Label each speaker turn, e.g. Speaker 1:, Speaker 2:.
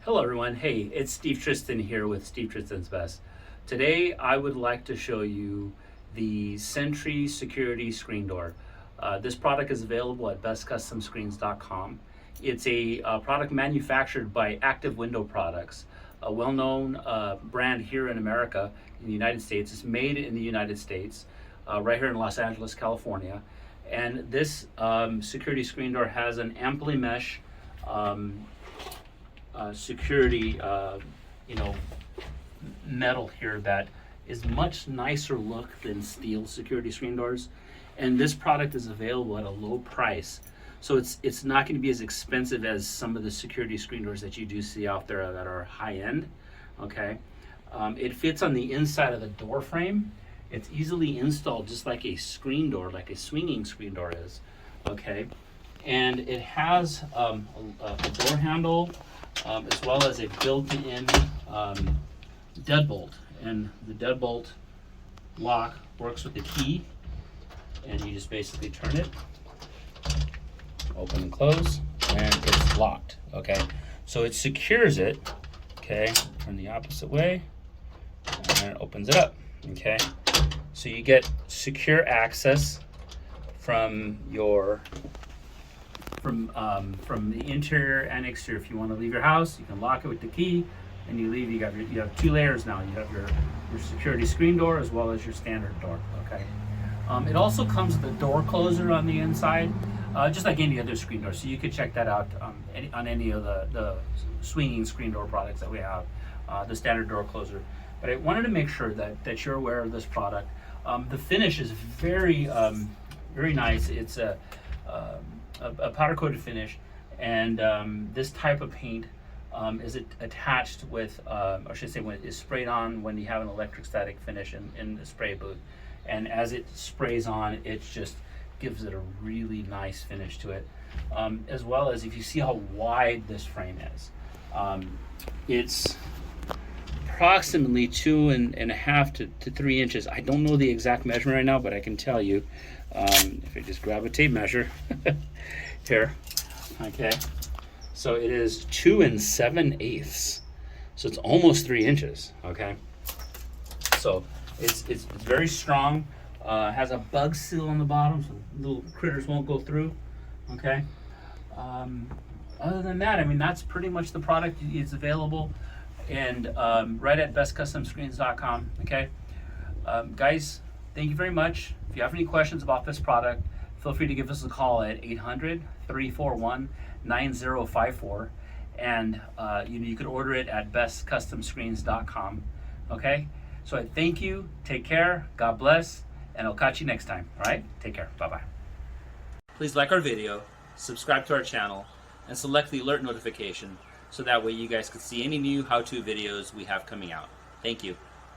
Speaker 1: Hello everyone, hey, it's Steve Tristan here with Steve Tristan's Best. Today I would like to show you the Sentry Security Screen Door. This product is available at bestcustomscreens.com. It's a product manufactured by Active Window Products, a well-known brand here in America, in the United States. It's made in the United States, right here in Los Angeles, California. And this security screen door has an Ampli-mesh security, metal here that is much nicer look than steel security screen doors. And this product is available at a low price. So it's not going to be as expensive as some of the security screen doors that you do see out there that are high end. Okay, it fits on the inside of the door frame. It's easily installed just like a screen door, like a swinging screen door is. Okay, and it has a door handle as well as a built-in deadbolt. And the deadbolt lock works with the key, and you just basically turn it, open and close, and it's locked. Okay, so it secures it. Okay, turn the opposite way, and it opens it up. Okay, so you get secure access from your from the interior and exterior. If you want to leave your house, you can lock it with the key, and you leave. You have two layers now. You have your security screen door as well as your standard door. Okay. It also comes with a door closer on the inside, just like any other screen door. So you could check that out on any of the swinging screen door products that we have, the standard door closer. But I wanted to make sure that you're aware of this product. The finish is very nice. It's a powder coated finish, and this type of paint is attached with, or should I say, when is sprayed on when you have an electric static finish in the spray booth. And as it sprays on, it just gives it a really nice finish to it. As well as if you see how wide this frame is, it's approximately 2.5 to 3 inches. I don't know the exact measurement right now, but I can tell you if I just grab a tape measure here. Okay, so it is 2 7/8, so it's almost 3 inches. Okay, so it's very strong. Has a bug seal on the bottom, so little critters won't go through. Okay. Other than that, I mean, that's pretty much the product. It's available and right at bestcustomscreens.com. Okay, guys, thank you very much. If you have any questions about this product, feel free to give us a call at 800-341-9054, and you can order it at bestcustomscreens.com. Okay, so I thank you. Take care. God bless, and I'll catch you next time. All right, take care. Bye bye. Please like our video, subscribe to our channel, and select the alert notification so that way you guys can see any new how-to videos we have coming out. Thank you.